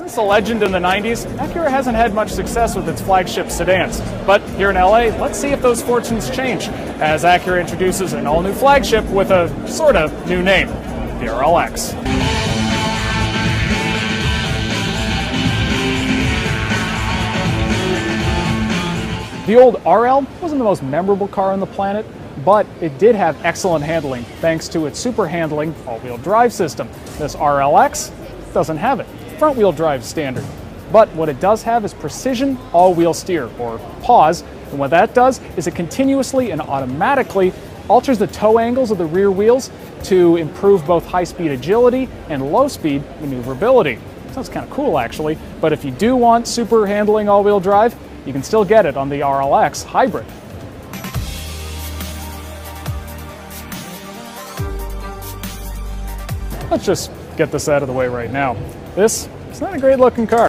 Since the legend in the 90s, Acura hasn't had much success with its flagship sedans. But here in LA, let's see if those fortunes change, as Acura introduces an all-new flagship with a sort of new name, the RLX. The old RL wasn't the most memorable car on the planet, but it did have excellent handling thanks to its super handling all-wheel drive system. This RLX doesn't have it. Front-wheel drive standard. But what it does have is precision all-wheel steer, or pause, and what that does is it continuously and automatically alters the toe angles of the rear wheels to improve both high-speed agility and low-speed maneuverability. Sounds kind of cool, actually, but if you do want super handling all-wheel drive, you can still get it on the RLX Hybrid. Let's just get this out of the way right now. This is not a great looking car.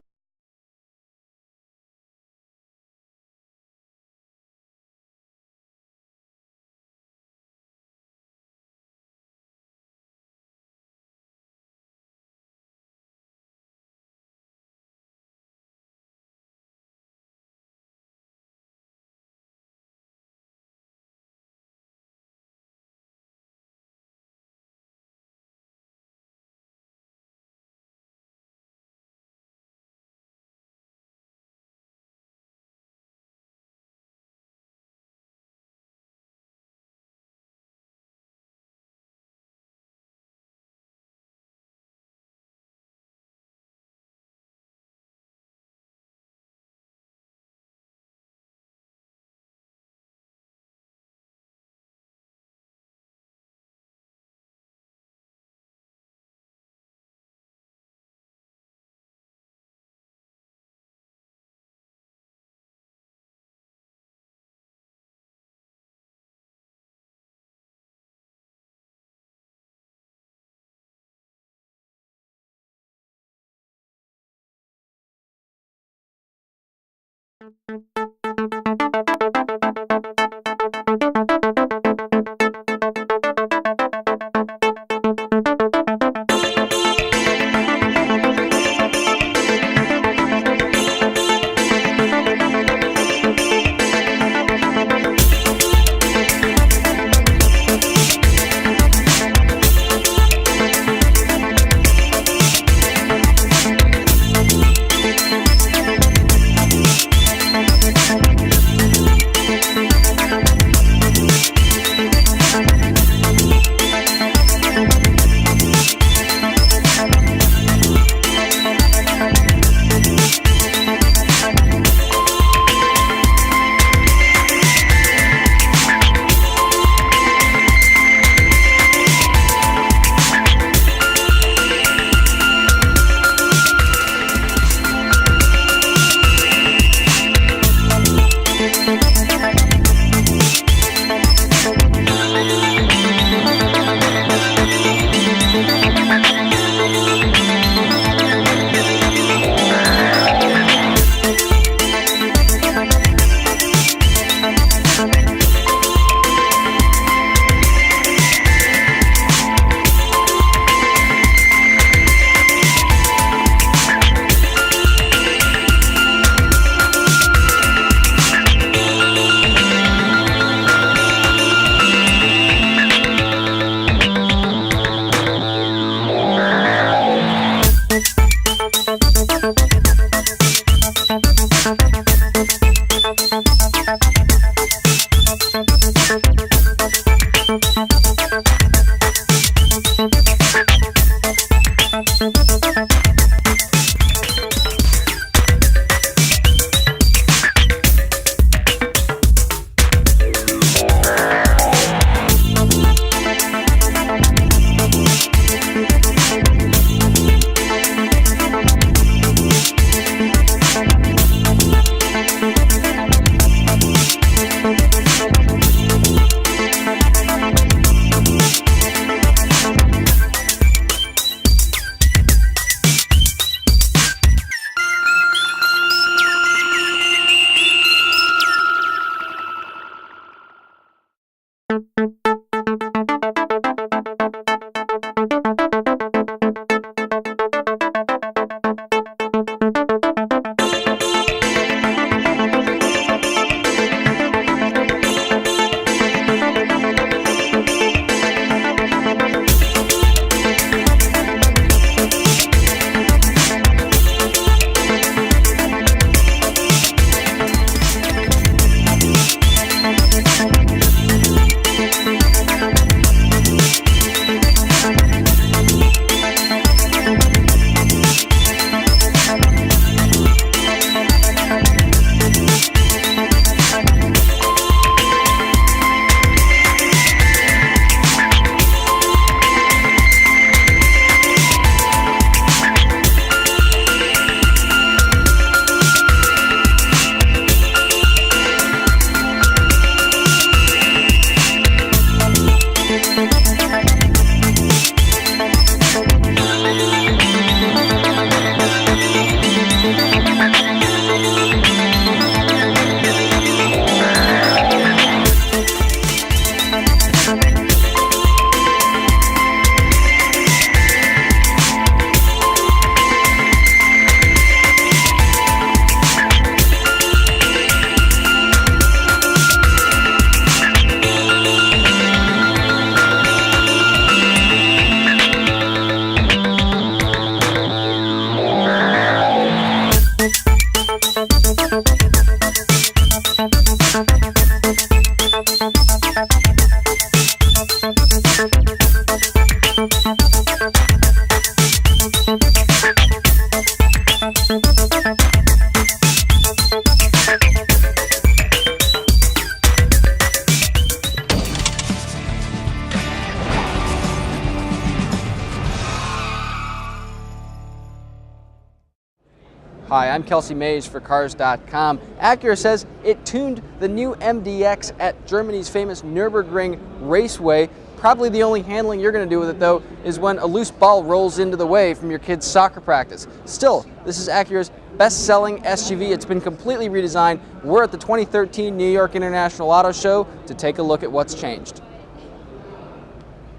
Hi, I'm Kelsey Mays for Cars.com. Acura says it tuned the new MDX at Germany's famous Nürburgring Raceway. Probably the only handling you're going to do with it, though, is when a loose ball rolls into the way from your kid's soccer practice. Still, this is Acura's best-selling SUV. It's been completely redesigned. We're at the 2013 New York International Auto Show to take a look at what's changed.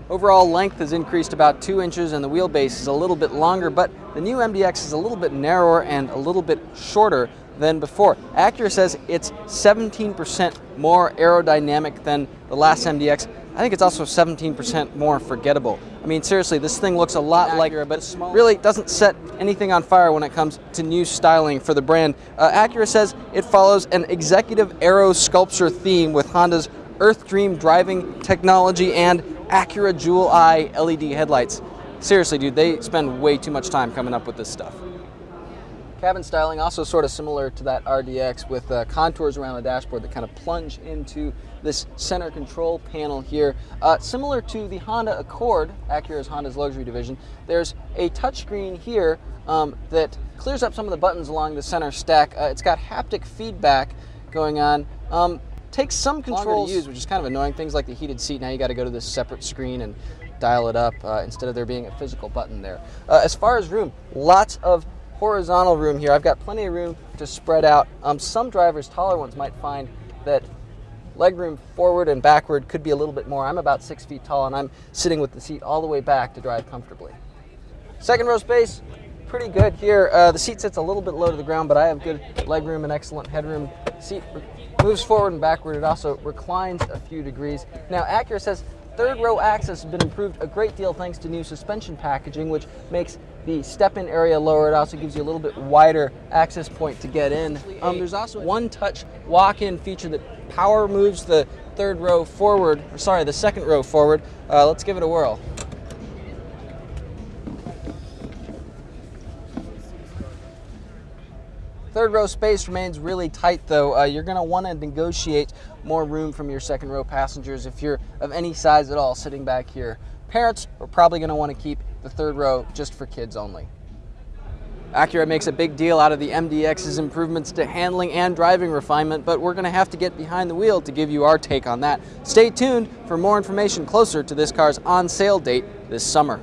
Overall length has increased about 2 inches and the wheelbase is a little bit longer, but the new MDX is a little bit narrower and a little bit shorter than before. Acura says it's 17% more aerodynamic than the last MDX. I think it's also 17% more forgettable. I mean, seriously, this thing looks a lot like Acura, but really doesn't set anything on fire when it comes to new styling for the brand. Acura says it follows an executive aero sculpture theme with Honda's Earth Dream driving technology and Acura Jewel Eye LED headlights. Seriously, dude, they spend way too much time coming up with this stuff. Cabin styling also sort of similar to that RDX with contours around the dashboard that kind of plunge into this center control panel here. Similar to the Honda Accord, Acura's Honda's luxury division, there's a touchscreen here that clears up some of the buttons along the center stack. It's got haptic feedback going on. Takes some controls to use, which is kind of annoying. Things like the heated seat, now you got to go to this separate screen and dial it up instead of there being a physical button there. As far as room, lots of horizontal room here. I've got plenty of room to spread out. Some drivers, taller ones, might find that legroom forward and backward could be a little bit more. I'm about 6 feet tall and I'm sitting with the seat all the way back to drive comfortably. Second row space, pretty good here. The seat sits a little bit low to the ground, but I have good legroom and excellent headroom. Seat moves forward and backward. It also reclines a few degrees. Now, Acura says third row access has been improved a great deal thanks to new suspension packaging, which makes the step-in area lower. It also gives you a little bit wider access point to get in. There's also one-touch walk-in feature that power moves the third row forward, or sorry, the second row forward. Let's give it a whirl. Third row space remains really tight though. You're going to want to negotiate more room from your second row passengers if you're of any size at all sitting back here. Parents are probably going to want to keep the third row just for kids only. Acura makes a big deal out of the MDX's improvements to handling and driving refinement, but we're going to have to get behind the wheel to give you our take on that. Stay tuned for more information closer to this car's on sale date this summer.